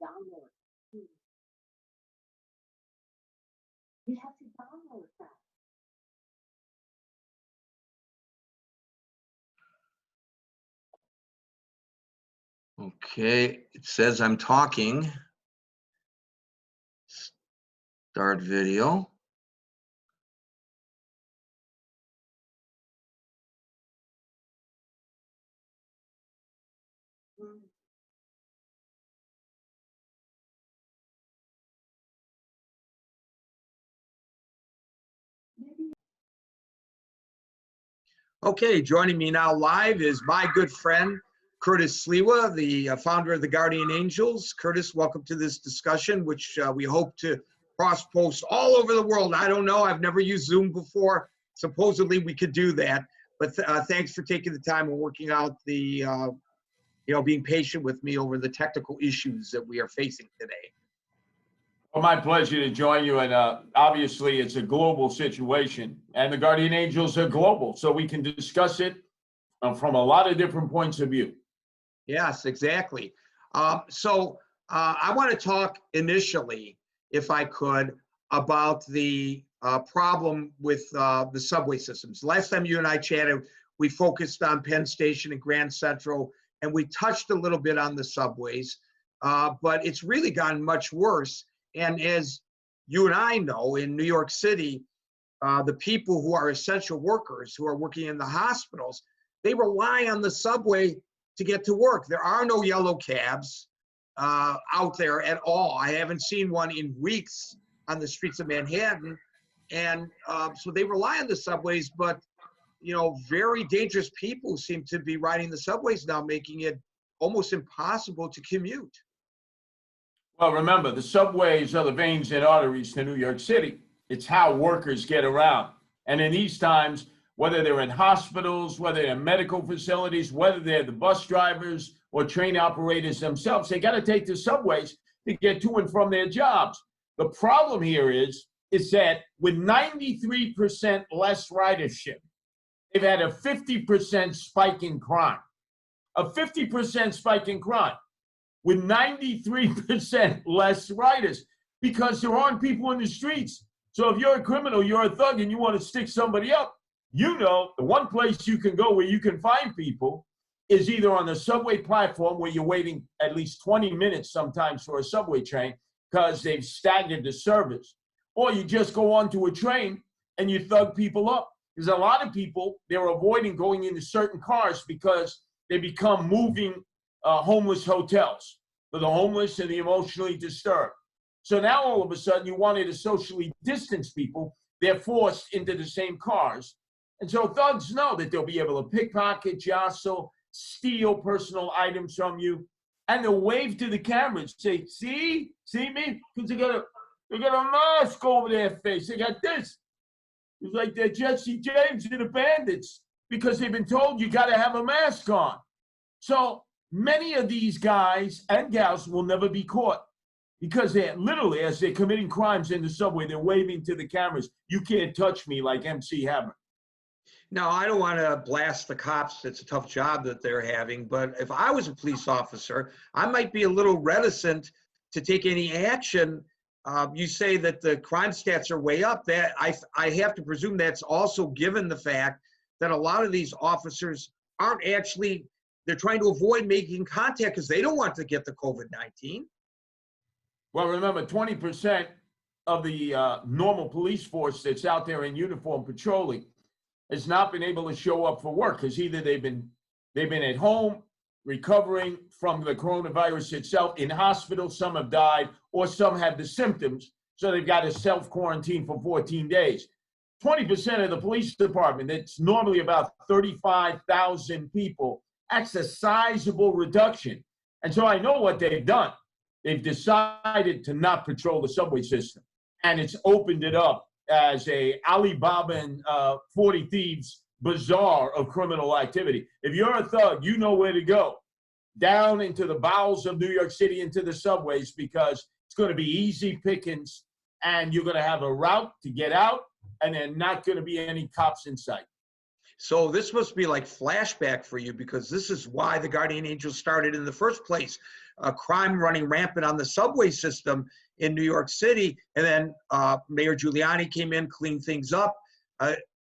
download. You have to download that. Okay, it says I'm talking. Start video. Okay, joining me now live is my good friend, Curtis Sliwa, the founder of the Guardian Angels. Curtis, welcome to this discussion, which we hope to cross-post all over the world. I don't know, I've never used Zoom before. Supposedly we could do that, but thanks for taking the time and working out the, being patient with me over the technical issues that we are facing today. Well, my pleasure to join you. And obviously, it's a global situation, and the Guardian Angels are global, so we can discuss it from a lot of different points of view. Yes, exactly. So I want to talk initially, if I could, about the problem with the subway systems. Last time you and I chatted, we focused on Penn Station and Grand Central, and we touched a little bit on the subways, but it's really gotten much worse. And as you and I know, in New York City, the people who are essential workers, who are working in the hospitals, they rely on the subway to get to work. There are no yellow cabs out there at all. I haven't seen one in weeks on the streets of Manhattan. And so they rely on the subways, but very dangerous people seem to be riding the subways now, making it almost impossible to commute. Well, remember, the subways are the veins and arteries to New York City. It's how workers get around. And in these times, whether they're in hospitals, whether they're in medical facilities, whether they're the bus drivers or train operators themselves, they got to take the subways to get to and from their jobs. The problem here is that with 93% less ridership, they've had a 50% spike in crime. A 50% spike in crime with 93% less riders, because there aren't people in the streets. So if you're a criminal, you're a thug, and you want to stick somebody up, the one place you can go where you can find people is either on the subway platform, where you're waiting at least 20 minutes sometimes for a subway train because they've staggered the service, or you just go onto a train and you thug people up. There's a lot of people, they're avoiding going into certain cars because they become moving homeless hotels for the homeless and the emotionally disturbed. So now all of a sudden you wanted to socially distance people. They're forced into the same cars. And so thugs know that they'll be able to pickpocket, jostle, steal personal items from you. And they'll wave to the cameras, say, see me? Because they got a mask over their face. They got this. It's like they're Jesse James and the Bandits, because they've been told you got to have a mask on. So many of these guys and gals will never be caught, because they're literally, as they're committing crimes in the subway, they're waving to the cameras, you can't touch me, like MC Hammer. Now, I don't want to blast the cops. It's a tough job that they're having. But if I was a police officer, I might be a little reticent to take any action. You say that the crime stats are way up. That I have to presume that's also given the fact that a lot of these officers aren't actually, they're trying to avoid making contact because they don't want to get the COVID-19. Well, remember, 20% of the normal police force that's out there in uniform patrolling has not been able to show up for work, because either they've been at home recovering from the coronavirus itself, in hospital, some have died, or some have the symptoms, so they've got to self-quarantine for 14 days. 20% of the police department, that's normally about 35,000 people, that's a sizable reduction. And so I know what they've done. They've decided to not patrol the subway system, and it's opened it up as a Alibaba and 40 Thieves bazaar of criminal activity. If you're a thug, you know where to go. Down into the bowels of New York City, into the subways, because it's going to be easy pickings, and you're going to have a route to get out, and there are not going to be any cops in sight. So this must be like flashback for you, because this is why the Guardian Angels started in the first place. Crime running rampant on the subway system in New York City, and then Mayor Giuliani came in, cleaned things up.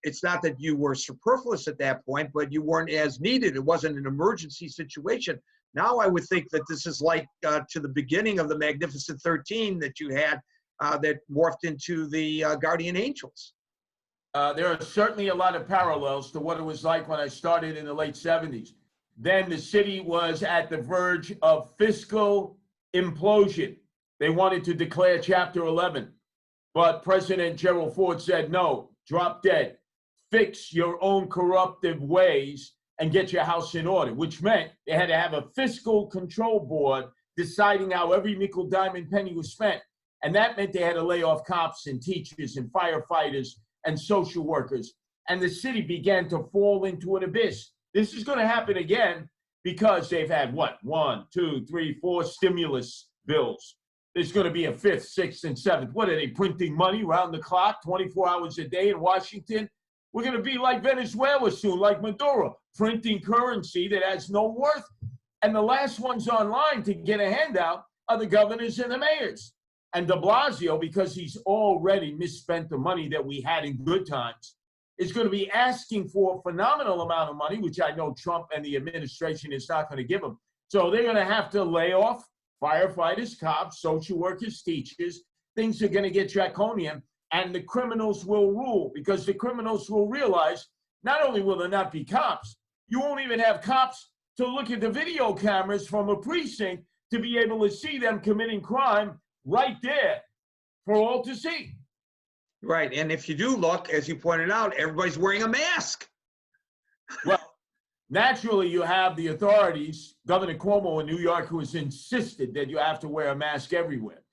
It's not that you were superfluous at that point, but you weren't as needed. It wasn't an emergency situation. Now I would think that this is like to the beginning of the Magnificent 13 that you had that morphed into the Guardian Angels. There are certainly a lot of parallels to what it was like when I started in the late 70s. Then the city was at the verge of fiscal implosion. They wanted to declare Chapter 11, but President Gerald Ford said, no, drop dead. Fix your own corruptive ways and get your house in order, which meant they had to have a fiscal control board deciding how every nickel, dime, and penny was spent. And that meant they had to lay off cops and teachers and firefighters and social workers. And the city began to fall into an abyss. This is going to happen again because they've had, what, 1, 2, 3, 4 stimulus bills. There's going to be a 5th, 6th, and 7th. What are they, printing money round the clock, 24 hours a day in Washington? We're going to be like Venezuela soon, like Maduro, printing currency that has no worth. And the last ones online to get a handout are the governors and the mayors. And de Blasio, because he's already misspent the money that we had in good times, is going to be asking for a phenomenal amount of money, which I know Trump and the administration is not going to give him. So they're going to have to lay off firefighters, cops, social workers, teachers. Things are going to get draconian, and the criminals will rule, because the criminals will realize not only will there not be cops, you won't even have cops to look at the video cameras from a precinct to be able to see them committing crime right there for all to see. Right, and if you do look, as you pointed out, everybody's wearing a mask. Well, naturally, you have the authorities, Governor Cuomo in New York, who has insisted that you have to wear a mask everywhere.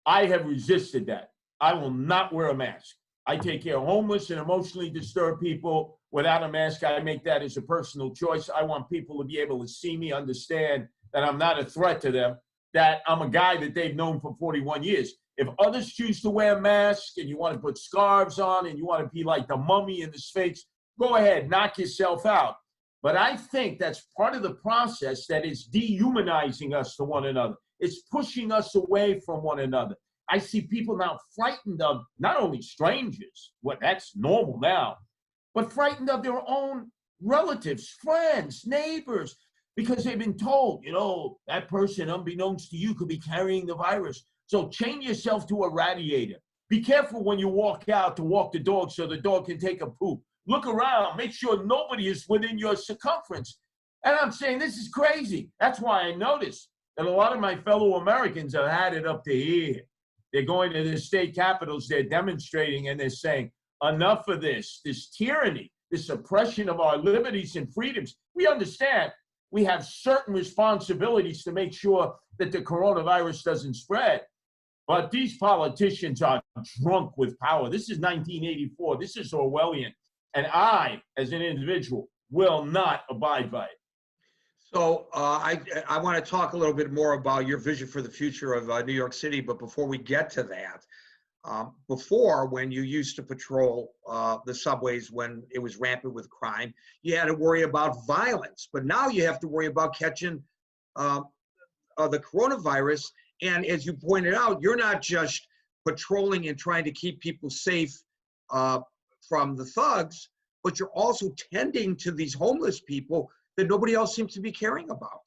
I have resisted that. I will not wear a mask. I take care of homeless and emotionally disturbed people without a mask. I make that as a personal choice. I want people to be able to see me, understand that I'm not a threat to them, that I'm a guy that they've known for 41 years. If others choose to wear masks and you want to put scarves on and you want to be like the mummy and the Sphinx, go ahead, knock yourself out. But I think that's part of the process that is dehumanizing us to one another. It's pushing us away from one another. I see people now frightened of not only strangers, well, that's normal now, but frightened of their own relatives, friends, neighbors, because they've been told, you know, that person, unbeknownst to you, could be carrying the virus. So chain yourself to a radiator. Be careful when you walk out to walk the dog so the dog can take a poop. Look around, make sure nobody is within your circumference. And I'm saying this is crazy. That's why I noticed that a lot of my fellow Americans have had it up to here. They're going to the state capitals, they're demonstrating, and they're saying, enough of this tyranny, this oppression of our liberties and freedoms. We understand we have certain responsibilities to make sure that the coronavirus doesn't spread. But these politicians are drunk with power. This is 1984. This is Orwellian. And I, as an individual, will not abide by it. So I want to talk a little bit more about your vision for the future of New York City. But before we get to that, before, when you used to patrol the subways when it was rampant with crime, you had to worry about violence. But now you have to worry about catching the coronavirus. And as you pointed out, you're not just patrolling and trying to keep people safe from the thugs, but you're also tending to these homeless people that nobody else seems to be caring about.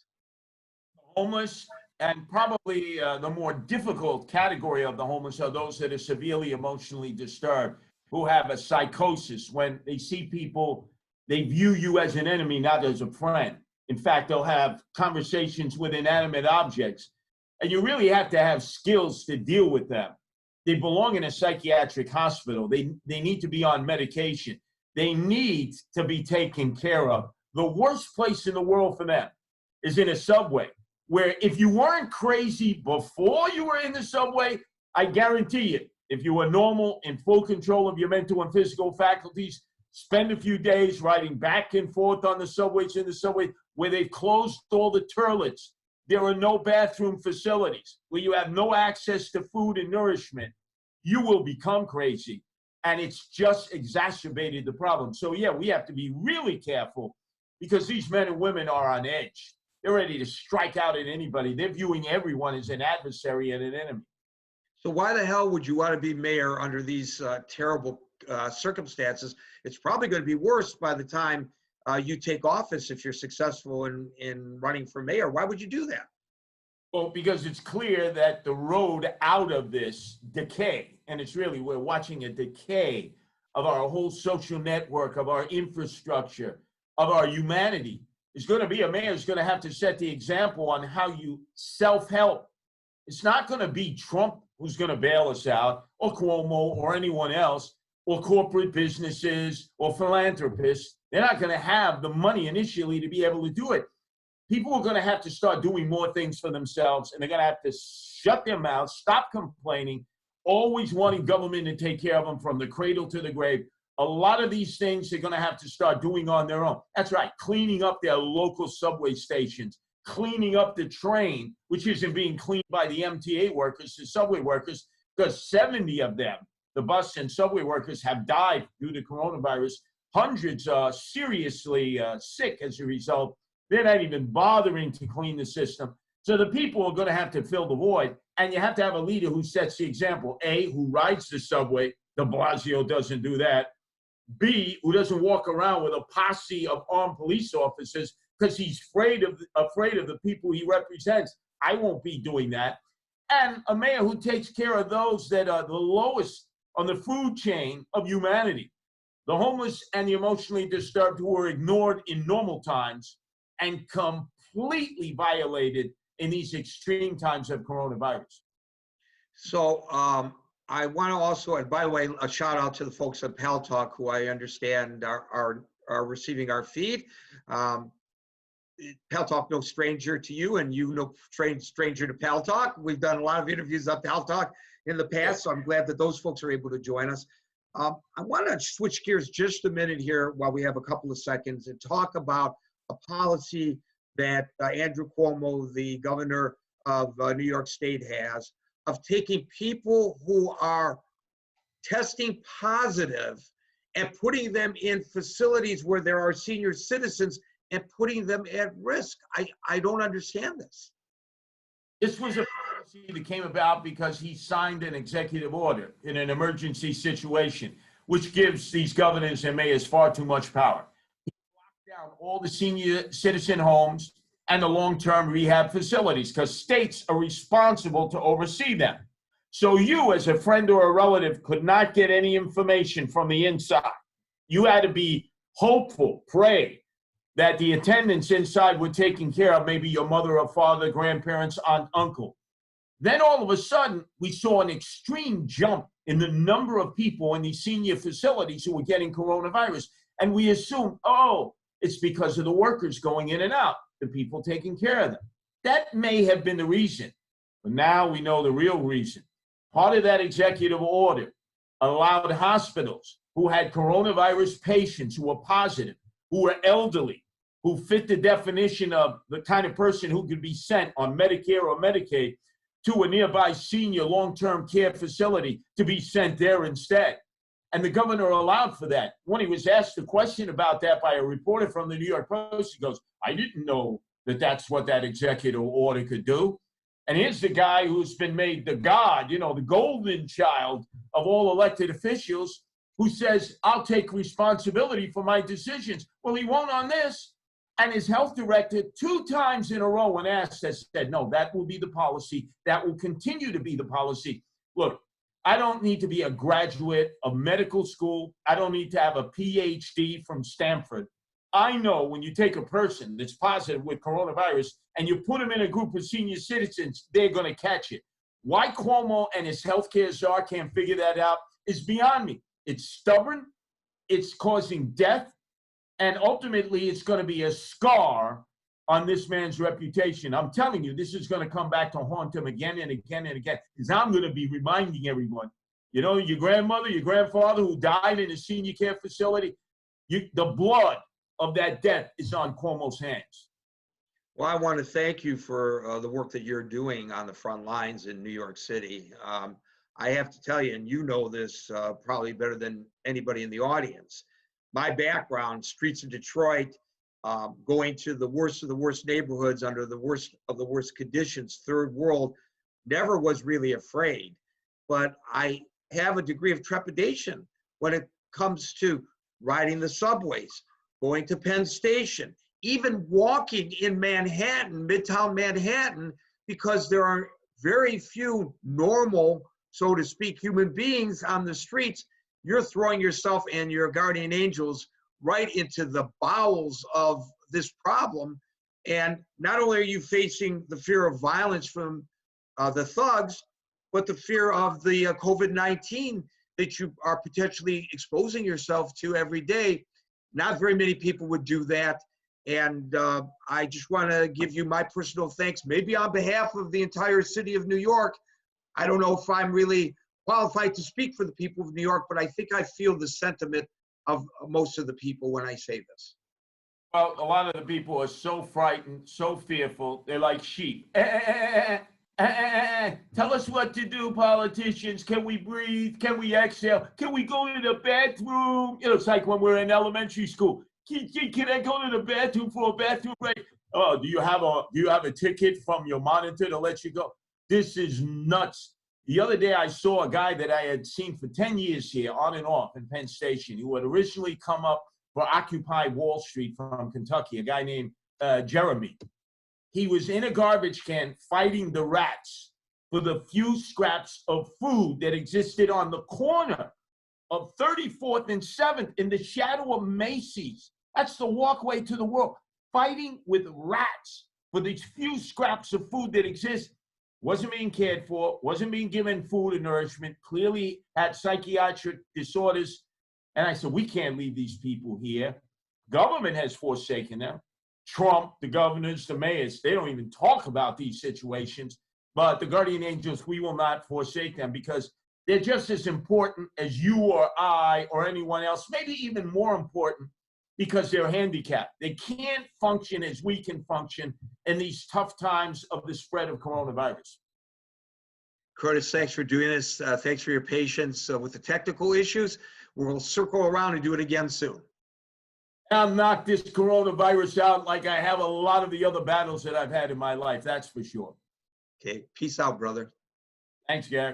Homeless, and probably the more difficult category of the homeless are those that are severely emotionally disturbed, who have a psychosis. When they see people, they view you as an enemy, not as a friend. In fact, they'll have conversations with inanimate objects. And you really have to have skills to deal with them. They belong in a psychiatric hospital. They need to be on medication. They need to be taken care of. The worst place in the world for them is in a subway, where if you weren't crazy before you were in the subway, I guarantee you, if you were normal, in full control of your mental and physical faculties, spend a few days riding back and forth on the subways, in the subway, where they've closed all the toilets. There are no bathroom facilities, where you have no access to food and nourishment. You will become crazy. and it's just exacerbated the problem. So yeah, we have to be really careful because these men and women are on edge. They're ready to strike out at anybody. They're viewing everyone as an adversary and an enemy. So why the hell would you want to be mayor under these terrible circumstances? It's probably going to be worse by the time you take office if you're successful in running for mayor. Why would you do that? Well, because it's clear that the road out of this decay, and it's really, we're watching a decay of our whole social network, of our infrastructure, of our humanity, is going to be a mayor who's going to have to set the example on how you self-help. It's not going to be Trump who's going to bail us out, or Cuomo, or anyone else, or corporate businesses, or philanthropists. They're not going to have the money initially to be able to do it. People are going to have to start doing more things for themselves, and they're going to have to shut their mouths, stop complaining, always wanting government to take care of them from the cradle to the grave. A lot of these things they're going to have to start doing on their own. That's right, cleaning up their local subway stations, cleaning up the train, which isn't being cleaned by the MTA workers, the subway workers, because 70 of them, the bus and subway workers, have died due to coronavirus. Hundreds are seriously sick as a result. They're not even bothering to clean the system. So the people are going to have to fill the void, and you have to have a leader who sets the example. A, who rides the subway. De Blasio doesn't do that. B, who doesn't walk around with a posse of armed police officers because he's afraid of the people he represents. I won't be doing that. And a mayor who takes care of those that are the lowest on the food chain of humanity, the homeless and the emotionally disturbed who are ignored in normal times and completely violated in these extreme times of coronavirus. So I want to also, and by the way, a shout out to the folks at PalTalk who I understand are receiving our feed. PalTalk no stranger to you, and you no stranger to PalTalk. We've done a lot of interviews on PalTalk in the past, so I'm glad that those folks are able to join us. I want to switch gears just a minute here while we have a couple of seconds and talk about a policy that Andrew Cuomo, the governor of New York State, has of taking people who are testing positive and putting them in facilities where there are senior citizens and putting them at risk. I don't understand this. This was a policy that came about because he signed an executive order in an emergency situation, which gives these governors and mayors far too much power. He locked down all the senior citizen homes and the long-term rehab facilities because states are responsible to oversee them. So you, as a friend or a relative, could not get any information from the inside. You had to be hopeful, pray that the attendants inside were taking care of maybe your mother or father, grandparents, aunt, uncle. Then all of a sudden, we saw an extreme jump in the number of people in these senior facilities who were getting coronavirus. And we assumed, oh, it's because of the workers going in and out, the people taking care of them. That may have been the reason, but now we know the real reason. Part of that executive order allowed hospitals who had coronavirus patients who were positive, who were elderly, who fit the definition of the kind of person who could be sent on Medicare or Medicaid to a nearby senior long-term care facility to be sent there instead. And the governor allowed for that. When he was asked a question about that by a reporter from the New York Post, he goes, I didn't know that that's what that executive order could do. And here's the guy who's been made the god, you know, the golden child of all elected officials, who says, I'll take responsibility for my decisions. Well, he won't on this. And his health director, 2 times in a row when asked, has said, no, that will be the policy. That will continue to be the policy. Look, I don't need to be a graduate of medical school. I don't need to have a PhD from Stanford. I know when you take a person that's positive with coronavirus and you put them in a group of senior citizens, they're going to catch it. Why Cuomo and his healthcare czar can't figure that out is beyond me. It's stubborn. It's causing death. And ultimately, it's going to be a scar on this man's reputation. I'm telling you, this is going to come back to haunt him again and again and again, because I'm going to be reminding everyone, you know, your grandmother, your grandfather who died in a senior care facility, the blood of that death is on Cuomo's hands. Well, I want to thank you for the work that you're doing on the front lines in New York City. I have to tell you, and you know this probably better than anybody in the audience, my background, streets of Detroit, going to the worst of the worst neighborhoods under the worst of the worst conditions, third world, never was really afraid. But I have a degree of trepidation when it comes to riding the subways, going to Penn Station, even walking in Manhattan, Midtown Manhattan, because there are very few normal, so to speak, human beings on the streets. You're throwing yourself and your guardian angels right into the bowels of this problem. And not only are you facing the fear of violence from the thugs, but the fear of the COVID-19 that you are potentially exposing yourself to every day. Not very many people would do that. And I just want to give you my personal thanks, maybe on behalf of the entire city of New York. I don't know if I'm really qualified to speak for the people of New York, but I think I feel the sentiment of most of the people when I say this. Well, a lot of the people are so frightened, so fearful. They're like sheep. Tell us what to do, politicians. Can we breathe? Can we exhale? Can we go to the bathroom? You know, it's like when we're in elementary school. Can I go to the bathroom for a bathroom break? Oh, do you have a ticket from your monitor to let you go? This is nuts. The other day I saw a guy that I had seen for 10 years here, on and off in Penn Station, who had originally come up for Occupy Wall Street from Kentucky, a guy named Jeremy. He was in a garbage can fighting the rats for the few scraps of food that existed on the corner of 34th and 7th in the shadow of Macy's. That's the walkway to the world. Fighting with rats for these few scraps of food that exist. Wasn't being cared for, wasn't being given food and nourishment, clearly had psychiatric disorders. And I said, we can't leave these people here. Government has forsaken them. Trump, the governors, the mayors, they don't even talk about these situations. But the guardian angels, we will not forsake them because they're just as important as you or I or anyone else, maybe even more important because they're handicapped. They can't function as we can function in these tough times of the spread of coronavirus. Curtis, thanks for doing this. Thanks for your patience with the technical issues. We'll circle around and do it again soon. I'll knock this coronavirus out like I have a lot of the other battles that I've had in my life, that's for sure. Okay, peace out, brother. Thanks, Gary.